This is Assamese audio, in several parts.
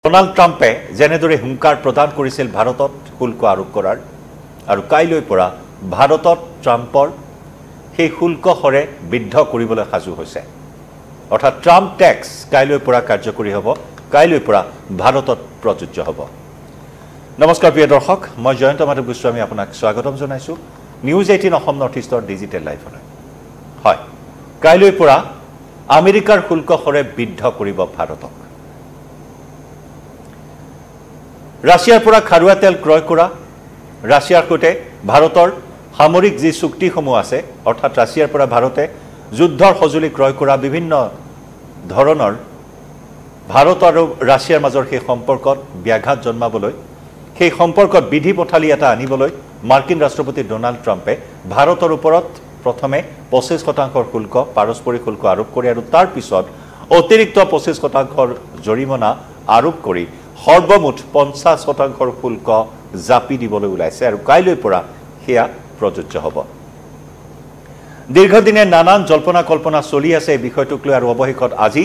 ডোনাল্ড ট্ৰাম্পে যেনেদৰে হুংকাৰ প্ৰদান কৰিছিল ভাৰতত শুল্ক আৰোপ কৰাৰ আৰু কাইলৈ পৰা ভাৰতত ট্ৰাম্পৰ সেই শুল্ক হৰে বিদ্ধ কৰিবলৈ সাজু হৈছে অৰ্থাৎ ট্ৰাম্প টেক্স কাইলৈ পৰা কাৰ্যকৰী হ'ব কাইলৈ পৰা ভাৰতত প্ৰযোজ্য হ'ব নমস্কাৰ প্ৰিয় দৰ্শক মই জয়ন্ত মাধৱ গোস্বামী আপোনাক স্বাগতম জনাইছো নিউজ 18 অসম নৰ্থ ইষ্টৰ ডিজিটেল লাইভলৈ হয় কাইলৈ পৰা আমেৰিকাৰ শুল্ক হৰে বিদ্ধ কৰিব ভাৰতক ৰাছিয়াৰ পৰা খাৰুৱা তেল ক্ৰয় কৰা ৰাছিয়াৰ সৈতে ভাৰতৰ সামৰিক যি চুক্তিসমূহ আছে অৰ্থাৎ ৰাছিয়াৰ পৰা ভাৰতে যুদ্ধৰ সঁজুলি ক্ৰয় কৰা বিভিন্ন ধৰণৰ ভাৰত আৰু ৰাছিয়াৰ মাজৰ সেই সম্পৰ্কত ব্যাঘাত জন্মাবলৈ সেই সম্পৰ্কত বিধি পথালি এটা আনিবলৈ মাৰ্কিন ৰাষ্ট্ৰপতি ডোনাল্ড ট্ৰাম্পে ভাৰতৰ ওপৰত প্ৰথমে 25% শুল্ক পাৰস্পৰিক শুল্ক আৰোপ কৰি আৰু তাৰ পিছত অতিৰিক্ত 25% জৰিমনা আৰোপ কৰি সৰ্বমুঠ 50% শুল্ক জাপি দিবলৈ ওলাইছে আৰু কাইলৈ পৰা হেয়া প্ৰযোজ্য হ'ব দীৰ্ঘদিনে নানান জল্পনা কল্পনা চলি আছে এই বিষয়টোক লৈ আৰু অৱশেষত আজি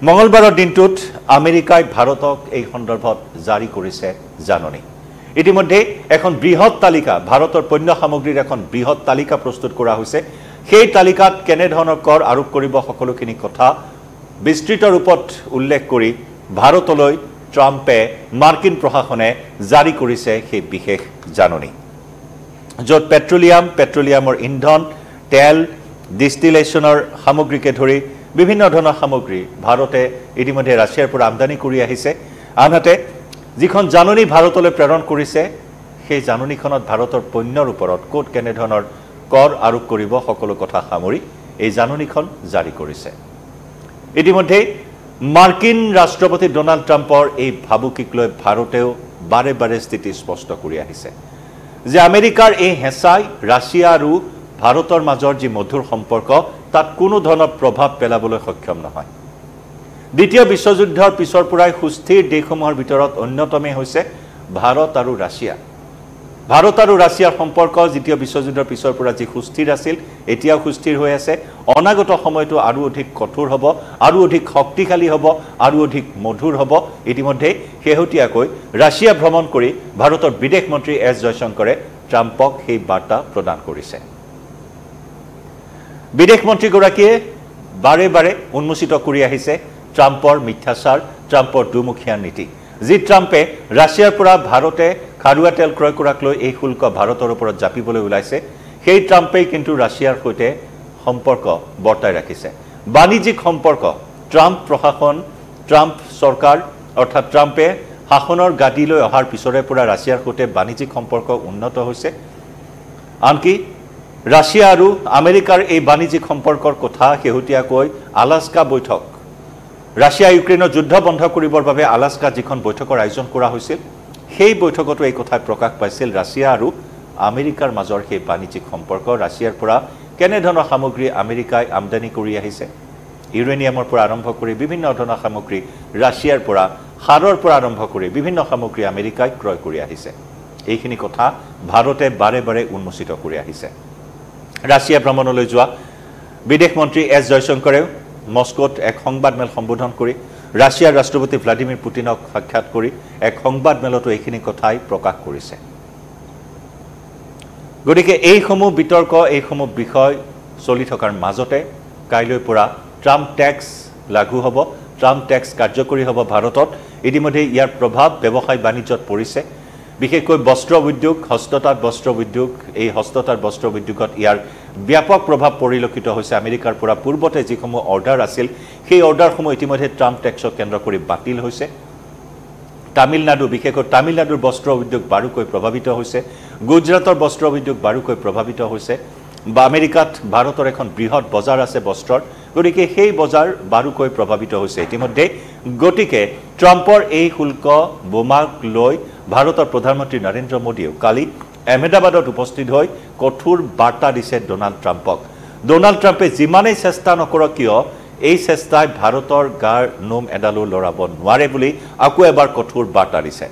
মঙ্গলবাৰৰ দিনটোত আমেৰিকাই ভাৰতক এই সন্দৰ্ভত জাৰি কৰিছে জাননী ইতিমধ্যে এখন বৃহৎ তালিকা ভাৰতৰ পণ্য সামগ্ৰীৰ এখন বৃহৎ তালিকা প্ৰস্তুত কৰা হৈছে সেই তালিকাত কেনে ধৰণৰ কৰ আৰোপ কৰিব সকলোখিনি কথা বিস্তৃত ৰূপত উল্লেখ কৰি ভাৰতলৈ ট্ৰাম্পে মাৰ্কিন প্ৰশাসনে জাৰি কৰিছে সেই বিশেষ জাননী য'ত পেট্ৰলিয়ামৰ ইন্ধন তেল ডিষ্টিলেশ্যনৰ সামগ্ৰীকে ধৰি বিভিন্ন ধৰণৰ সামগ্ৰী ভাৰতে ইতিমধ্যে ৰাছিয়াৰ পৰা আমদানি কৰি আহিছে আনহাতে যিখন জাননী ভাৰতলৈ প্ৰেৰণ কৰিছে সেই জাননীখনত ভাৰতৰ পণ্যৰ ওপৰত ক'ত কেনে ধৰণৰ কৰ আৰোপ কৰিব সকলো কথা সামৰি এই জাননীখন জাৰি কৰিছে ইতিমধ্যে মাৰ্কিন ৰাষ্ট্ৰপতি ডোনাল্ড ট্ৰাম্পৰ এই ভাবুকিক লৈ ভাৰতেও বাৰে বাৰে স্থিতি স্পষ্ট কৰি আহিছে যে আমেৰিকাৰ এই হেঁচাই ৰাছিয়া আৰু ভাৰতৰ মাজৰ যি মধুৰ সম্পৰ্ক তাত কোনো ধৰণৰ প্ৰভাৱ পেলাবলৈ সক্ষম নহয় দ্বিতীয় বিশ্বযুদ্ধৰ পিছৰ পৰাই সুস্থিৰ দেশসমূহৰ ভিতৰত অন্যতমেই হৈছে ভাৰত আৰু ৰাছিয়াৰ সম্পৰ্ক দ্বিতীয় বিশ্বযুদ্ধৰ পিছৰ পৰা যি সুস্থিৰ আছিল এতিয়াও সুস্থিৰ হৈ আছে অনাগত সময়টো আৰু অধিক কঠোৰ হ'ব আৰু অধিক শক্তিশালী হ'ব আৰু অধিক মধুৰ হ'ব ইতিমধ্যে শেহতীয়াকৈ ৰাছিয়া ভ্ৰমণ কৰি ভাৰতৰ বিদেশ মন্ত্ৰী এছ জয়শংকৰে ট্ৰাম্পক সেই বাৰ্তা প্ৰদান কৰিছে বিদেশ মন্ত্ৰীগৰাকীয়ে বাৰে বাৰে উন্মোচিত কৰি আহিছে ট্ৰাম্পৰ মিথ্যাচাৰ ট্ৰাম্পৰ দুমুখীয়া নীতি যি ট্ৰাম্পে ৰাছিয়াৰ পৰা ভাৰতে খাৰুৱা তেল ক্ৰয় কৰাক লৈ এই শুল্ক ভাৰতৰ ওপৰত জাপিবলৈ ওলাইছে সেই ট্ৰাম্পেই কিন্তু ৰাছিয়াৰ সৈতে সম্পৰ্ক বৰ্তাই ৰাখিছে বাণিজ্যিক সম্পৰ্ক ট্ৰাম্প প্ৰশাসন ট্ৰাম্প চৰকাৰ অৰ্থাৎ ট্ৰাম্পে শাসনৰ গাদীলৈ অহাৰ পিছৰে পৰা ৰাছিয়াৰ সৈতে বাণিজ্যিক সম্পৰ্ক উন্নত হৈছে আনকি ৰাছিয়া আৰু আমেৰিকাৰ এই বাণিজ্যিক সম্পৰ্কৰ কথা শেহতীয়াকৈ আলাস্কা বৈঠক ৰাছিয়া ইউক্ৰেইনৰ যুদ্ধ বন্ধ কৰিবৰ বাবে আলাস্কা যিখন বৈঠকৰ আয়োজন কৰা হৈছিল সেই বৈঠকতো এই কথা প্ৰকাশ পাইছিল ৰাছিয়া আৰু আমেৰিকাৰ মাজৰ সেই বাণিজ্যিক সম্পৰ্ক ৰাছিয়াৰ পৰা কেনে ধৰণৰ সামগ্ৰী আমেৰিকাই আমদানি কৰি আহিছে ইউৰেনিয়ামৰ পৰা আৰম্ভ কৰি বিভিন্ন ধৰণৰ সামগ্ৰী ৰাছিয়াৰ পৰা সাৰৰ পৰা আৰম্ভ কৰি বিভিন্ন সামগ্ৰী আমেৰিকাই ক্ৰয় কৰি আহিছে এইখিনি কথা ভাৰতে বাৰে বাৰে উন্মোচিত কৰি আহিছে ৰাছিয়া ভ্ৰমণলৈ যোৱা বিদেশ মন্ত্ৰী এছ জয়শংকৰেও মস্কোত এক সংবাদমেল সম্বোধন কৰি ৰাছিয়াৰ ৰাষ্ট্ৰপতি ভ্লাদিমিৰ পুটিনক সাক্ষাৎ কৰি এক সংবাদমেলতো এইখিনি কথাই প্ৰকাশ কৰিছে গতিকে এইসমূহ বিতৰ্ক এইসমূহ বিষয় চলি থকাৰ মাজতে কাইলৈ পৰা ট্ৰাম্প টেক্স লাগু হ'ব ট্ৰাম্প টেক্স কাৰ্যকৰী হ'ব ভাৰতত ইতিমধ্যে ইয়াৰ প্ৰভাৱ ব্যৱসায় বাণিজ্যত পৰিছে বিশেষকৈ বস্ত্ৰ উদ্যোগ হস্ততাঁত বস্ত্ৰ উদ্যোগ এই হস্ততাঁত বস্ত্ৰ উদ্যোগত ইয়াৰ ব্যাপক প্ৰভাৱ পৰিলক্ষিত হৈছে আমেৰিকাৰ পৰা পূৰ্বতে যিসমূহ অৰ্ডাৰ আছিল সেই অৰ্ডাৰসমূহ ইতিমধ্যে ট্ৰাম্প টেক্সক কেন্দ্ৰ কৰি বাতিল হৈছে তামিলনাডু বিশেষকৈ তামিলনাডুৰ বস্ত্ৰ উদ্যোগ বাৰুকৈ প্ৰভাৱিত হৈছে গুজৰাটৰ বস্ত্ৰ উদ্যোগ বাৰুকৈ প্ৰভাৱিত হৈছে বা আমেৰিকাত ভাৰতৰ এখন বৃহৎ বজাৰ আছে বস্ত্ৰৰ গতিকে সেই বজাৰ বাৰুকৈ প্ৰভাৱিত হৈছে ইতিমধ্যে গতিকে ট্ৰাম্পৰ এই শুল্ক বোমাক লৈ ভাৰতৰ প্ৰধানমন্ত্ৰী নৰেন্দ্ৰ মোদীয়ে কালি আহমেদাবাদত উপস্থিত হৈ কঠোৰ বাৰ্তা দিছে ডোনাল্ড ট্ৰাম্পক ডোনাল্ড ট্ৰাম্পে যিমানেই চেষ্টা নকৰক কিয় এই চেষ্টাই ভাৰতৰ গাৰ নোম এডালো লৰাব নোৱাৰে বুলি আকৌ এবাৰ কঠোৰ বাৰ্তা দিছে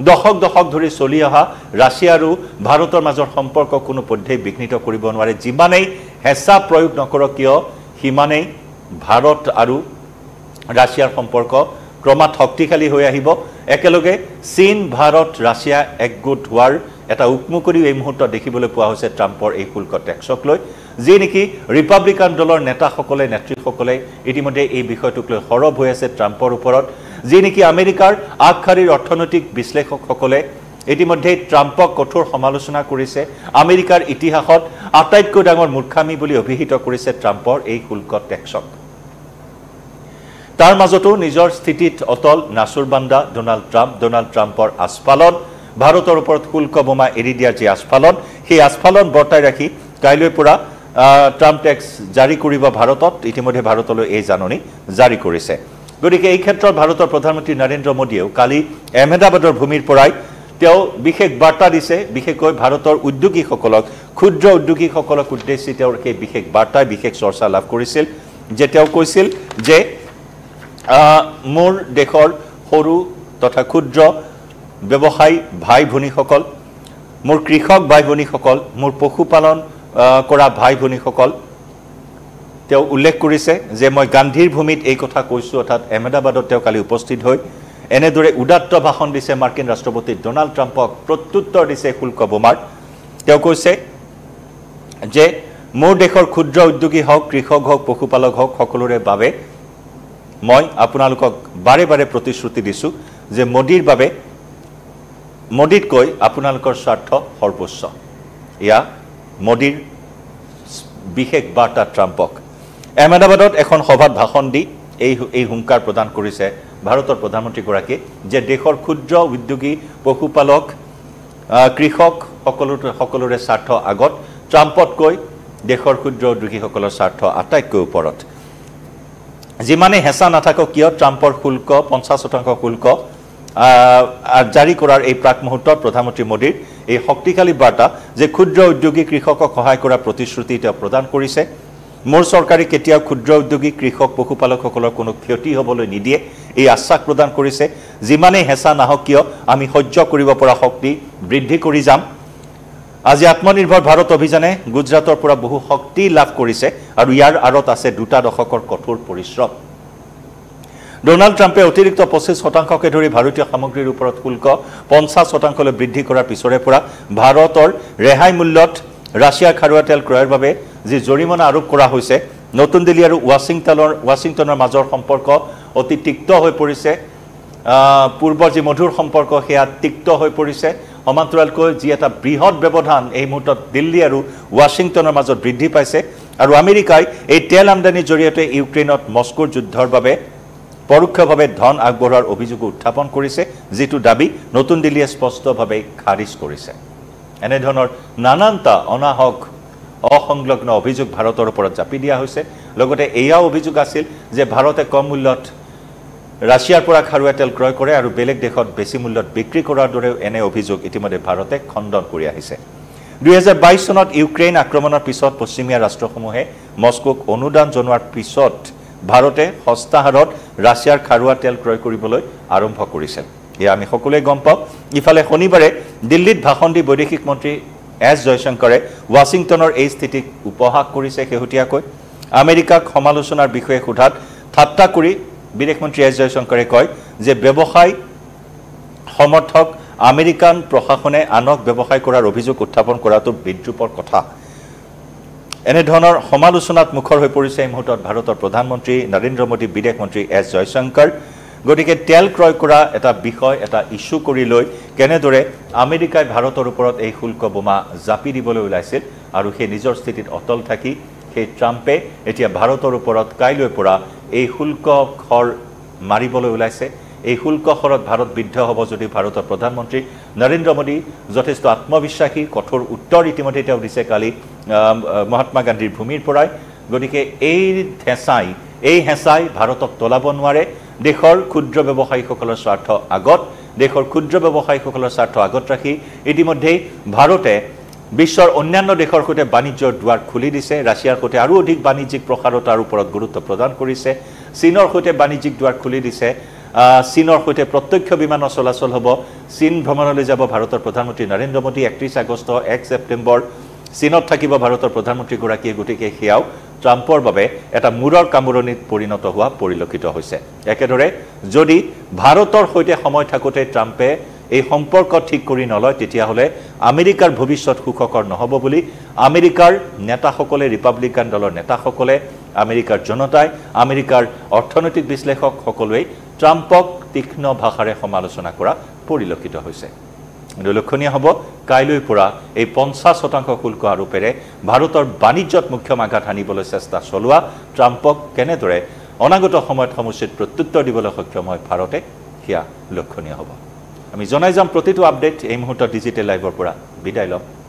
দশক ধৰি চলি অহা ৰাছিয়া আৰু ভাৰতৰ মাজৰ সম্পৰ্ক কোনো পধ্যেই বিঘ্নিত কৰিব নোৱাৰে যিমানেই হেঁচা প্ৰয়োগ নকৰক কিয় সিমানেই ভাৰত আৰু ৰাছিয়াৰ সম্পৰ্ক ক্ৰমাৎ শক্তিশালী হৈ আহিব একেলগে চীন ভাৰত ৰাছিয়া একগোট হোৱাৰ এটা উকমুকৰি এই মুহূৰ্তত দেখিবলৈ পোৱা হৈছে ট্ৰাম্পৰ এই শুল্ক টেক্সক লৈ যি নেকি ৰিপাব্লিকান দলৰ নেতাসকলে নেতৃসকলে ইতিমধ্যে এই বিষয়টোক লৈ সৰব হৈ আছে ট্ৰাম্পৰ ওপৰত যি নেকি আমেৰিকাৰ আগশাৰীৰ অৰ্থনৈতিক বিশ্লেষকসকলে ইতিমধ্যে ট্ৰাম্পক কঠোৰ সমালোচনা কৰিছে আমেৰিকাৰ ইতিহাসত আটাইতকৈ ডাঙৰ মূৰ্খামি বুলি অভিহিত কৰিছে ট্ৰাম্পৰ এই শুল্ক টেক্সক তাৰ মাজতো নিজৰ স্থিতিত অটল নাছুৰবান্দা ডোনাল্ড ট্ৰাম্পৰ আস্ফালন ভাৰতৰ ওপৰত শুল্ক বোমা এৰি দিয়াৰ যি আস্ফালন সেই আস্ফালন বৰ্তাই ৰাখি কাইলৈ পৰা ট্ৰাম্প টেক্স জাৰি কৰিব ভাৰতত ইতিমধ্যে ভাৰতলৈ এই জাননী জাৰি কৰিছে গতিকে এই ক্ষেত্ৰত ভাৰতৰ প্ৰধানমন্ত্ৰী নৰেন্দ্ৰ মোদীয়েও কালি আহমেদাবাদৰ ভূমিৰ পৰাই তেওঁ বিশেষ বাৰ্তা দিছে বিশেষকৈ ভাৰতৰ উদ্যোগীসকলক ক্ষুদ্ৰ উদ্যোগীসকলক উদ্দেশ্যি তেওঁৰ সেই বিশেষ বাৰ্তাই বিশেষ চৰ্চা লাভ কৰিছিল যে তেওঁ কৈছিল যে মোৰ দেশৰ সৰু তথা ক্ষুদ্ৰ ব্যৱসায়ী ভাই ভনীসকল মোৰ কৃষক ভাই ভনীসকল মোৰ পশুপালন কৰা ভাই ভনীসকল তেওঁ উল্লেখ কৰিছে যে মই গান্ধীৰ ভূমিত এই কথা কৈছোঁ অৰ্থাৎ আহমেদাবাদত তেওঁ কালি উপস্থিত হৈ এনেদৰে উদাত্ত ভাষণ দিছে মাৰ্কিন ৰাষ্ট্ৰপতি ডোনাল্ড ট্ৰাম্পক প্ৰত্যুত্তৰ দিছে শুল্ক বোমাৰ তেওঁ কৈছে যে মোৰ দেশৰ ক্ষুদ্ৰ উদ্যোগী হওক কৃষক হওক পশুপালক হওক সকলোৰে বাবে মই আপোনালোকক বাৰে বাৰে প্ৰতিশ্ৰুতি দিছোঁ যে মোদীতকৈ আপোনালোকৰ স্বাৰ্থ সৰ্বোচ্চ ইয়া মোদীৰ বিশেষ বাৰ্তা ট্ৰাম্পক আহমেদাবাদত এখন সভাত ভাষণ দি এই হুংকাৰ প্ৰদান কৰিছে ভাৰতৰ প্ৰধানমন্ত্ৰীগৰাকীয়ে যে দেশৰ ক্ষুদ্ৰ উদ্যোগী পশুপালক কৃষক সকলোৰে স্বাৰ্থ আগত ট্ৰাম্পতকৈ দেশৰ ক্ষুদ্ৰ উদ্যোগীসকলৰ স্বাৰ্থ আটাইতকৈ ওপৰত যিমানে হেঁচা নাথাকক কিয় ট্ৰাম্পৰ শুল্ক 50% শুল্ক জাৰি কৰাৰ এই প্ৰাক মুহূৰ্তত প্ৰধানমন্ত্ৰী মোদীৰ এই শক্তিশালী বাৰ্তা যে ক্ষুদ্ৰ উদ্যোগী কৃষকক সহায় কৰা প্ৰতিশ্ৰুতি তেওঁ প্ৰদান কৰিছে মোৰ চৰকাৰে কেতিয়াও ক্ষুদ্ৰ উদ্যোগী কৃষক পশুপালকসকলৰ কোনো ক্ষতি হ'বলৈ নিদিয়ে এই আশ্বাস প্ৰদান কৰিছে যিমানে হেঁচা নাহক কিয় আমি সহ্য কৰিব পৰা শক্তি বৃদ্ধি কৰি যাম আজি আত্মনিৰ্ভৰ ভাৰত অভিযানে গুজৰাটৰ পৰা বহু শক্তি লাভ কৰিছে আৰু ইয়াৰ আঁৰত আছে দুটা দশকৰ কঠোৰ পৰিশ্ৰম ডোনাল্ড ট্ৰাম্পে অতিৰিক্ত 25%কে ধৰি ভাৰতীয় সামগ্ৰীৰ ওপৰত শুল্ক 50%লৈ বৃদ্ধি কৰাৰ পিছৰে পৰা ভাৰতৰ ৰেহাই মূল্যত ৰাছিয়াৰ খাৰুৱা তেল ক্ৰয়ৰ বাবে যি জৰিমনা আৰোপ কৰা হৈছে নতুন দিল্লী আৰু ৱাশ্বিংটনৰ মাজৰ সম্পৰ্ক অতি তিক্ত হৈ পৰিছে পূৰ্বৰ যি মধুৰ সম্পৰ্ক সেয়া তিক্ত হৈ পৰিছে সমান্তৰালকৈ যি এটা বৃহৎ ব্যৱধান এই মুহূৰ্তত দিল্লী আৰু ৱাশ্বিংটনৰ মাজত বৃদ্ধি পাইছে আৰু আমেৰিকাই এই তেল আমদানিৰ জৰিয়তে ইউক্ৰেইনত মস্কোৰ যুদ্ধৰ বাবে পৰোক্ষভাৱে ধন আগবঢ়োৱাৰ অভিযোগ উত্থাপন কৰিছে যেটো দাবী নতুন দিল্লীয়ে স্পষ্টভাৱে খাৰিজ কৰিছে এনে ধৰণৰ নানানটা অনাহক অসংলগ্ন অভিযোগ ভাৰতৰ ওপৰত জাপি দিয়া হৈছে লগতে এয়াও অভিযোগ আছিল যে ভাৰতে কম মূল্যত ৰাছিয়াৰ পৰা খাৰুৱা তেল ক্ৰয় কৰে আৰু বেলেগ দেশত বেছি মূল্যত বিক্ৰী কৰাৰ দৰেও এনে অভিযোগ ইতিমধ্যে ভাৰতে খণ্ডন কৰি আহিছে 2022 চনত ইউক্ৰেইন আক্ৰমণৰ পিছত পশ্চিমীয়া ৰাষ্ট্ৰসমূহে মস্কোক অনুদান জনোৱাৰ পিছত ভাৰতে সস্তা হাৰত ৰাছিয়াৰ খাৰুৱা তেল ক্ৰয় কৰিবলৈ আৰম্ভ কৰিছিল এয়া আমি সকলোৱে গম পাওঁ ইফালে শনিবাৰে দিল্লীত ভাষণ দি বৈদেশিক মন্ত্ৰী এছ জয়শংকৰে ৱাশ্বিংটনৰ এই স্থিতিক উপহাস কৰিছে শেহতীয়াকৈ আমেৰিকাক সমালোচনাৰ বিষয়ে সোধাত ঠাট্টা কৰি বিদেশ মন্ত্ৰী এছ জয়শংকৰে কয় যে ব্যৱসায় সমৰ্থক আমেৰিকান প্ৰশাসনে আনক ব্যৱসায় কৰাৰ অভিযোগ উত্থাপন কৰাটো বিদ্ৰূপৰ কথা এনে ধৰণৰ সমালোচনাত মুখৰ হৈ পৰিছে এই মুহূৰ্তত ভাৰতৰ প্ৰধানমন্ত্ৰী নৰেন্দ্ৰ মোদী বিদেশ মন্ত্ৰী এছ জয়শংকৰ গতিকে তেল ক্ৰয় কৰা এটা বিষয় এটা ইস্যু কৰি লৈ কেনেদৰে আমেৰিকাই ভাৰতৰ ওপৰত এই শুল্ক বোমা জাপি দিবলৈ ওলাইছিল আৰু সেই নিজৰ স্থিতিত অটল থাকি সেই ট্ৰাম্পে এতিয়া ভাৰতৰ ওপৰত কাইলৈ পৰা এই শুল্ক খৰ মাৰিবলৈ ওলাইছে এই শুল্ক খৰত ভাৰত বিদ্ধ হ'ব যদি ভাৰতৰ প্ৰধানমন্ত্ৰী নৰেন্দ্ৰ মোদী যথেষ্ট আত্মবিশ্বাসী কঠোৰ উত্তৰ ইতিমধ্যে তেওঁ দিছে কালি মহাত্মা গান্ধীৰ ভূমিৰ পৰাই গতিকে এই হেঁচাই ভাৰতক তলাব নোৱাৰে দেশৰ ক্ষুদ্ৰ ব্যৱসায়ীসকলৰ স্বাৰ্থ আগত ৰাখি ইতিমধ্যে ভাৰতে বিশ্বৰ অন্যান্য দেশৰ সৈতে বাণিজ্যৰ দুৱাৰ খুলি দিছে ৰাছিয়াৰ সৈতে আৰু অধিক বাণিজ্যিক প্ৰসাৰতাৰ ওপৰত গুৰুত্ব প্ৰদান কৰিছে চীনৰ সৈতে বাণিজ্যিক দুৱাৰ খুলি দিছে চীনৰ সৈতে প্ৰত্যক্ষ বিমান চলাচল হ'ব চীন ভ্ৰমণলৈ যাব ভাৰতৰ প্ৰধানমন্ত্ৰী নৰেন্দ্ৰ মোদী 31 আগষ্ট 1 ছেপ্টেম্বৰ চীনত থাকিব ভাৰতৰ প্ৰধানমন্ত্ৰীগৰাকীয়ে গতিকে সেয়াও ট্ৰাম্পৰ বাবে এটা মূৰৰ কামোৰণিত পৰিণত হোৱা পৰিলক্ষিত হৈছে একেদৰে যদি ভাৰতৰ সৈতে সময় থাকোতে ট্ৰাম্পে এই সম্পৰ্ক ঠিক কৰি নলয় তেতিয়াহলে আমেৰিকাৰ ভৱিষ্যত সুখকৰ নহব বুলি আমেৰিকাৰ নেতাসকলে ৰিপাব্লিকান দলৰ নেতাসকলে আমেৰিকাৰ জনতাই আমেৰিকাৰ অৰ্থনৈতিক বিশ্লেষক সকলোৱে ট্ৰাম্পক তীক্ষ্ণ ভাষাৰে সমালোচনা কৰা পৰিলক্ষিত হৈছে লক্ষণীয় হ'ব কাইলৈ পৰা এই 50% শুল্ক আৰোপেৰে ভাৰতৰ বাণিজ্যত মুখ্য আঘাত হানিবলৈ চেষ্টা চলোৱা ট্ৰাম্পক কেনেদৰে অনাগত সময়ত সমুচিত প্ৰত্যুত্তৰ দিবলৈ সক্ষম হয় ভাৰতে হিয়া লক্ষণীয় হ'ব আমি জনাই যাম প্ৰতিটো আপডেট এই মুহূৰ্তত ডিজিটেল লাইভৰ পৰা বিদায় লম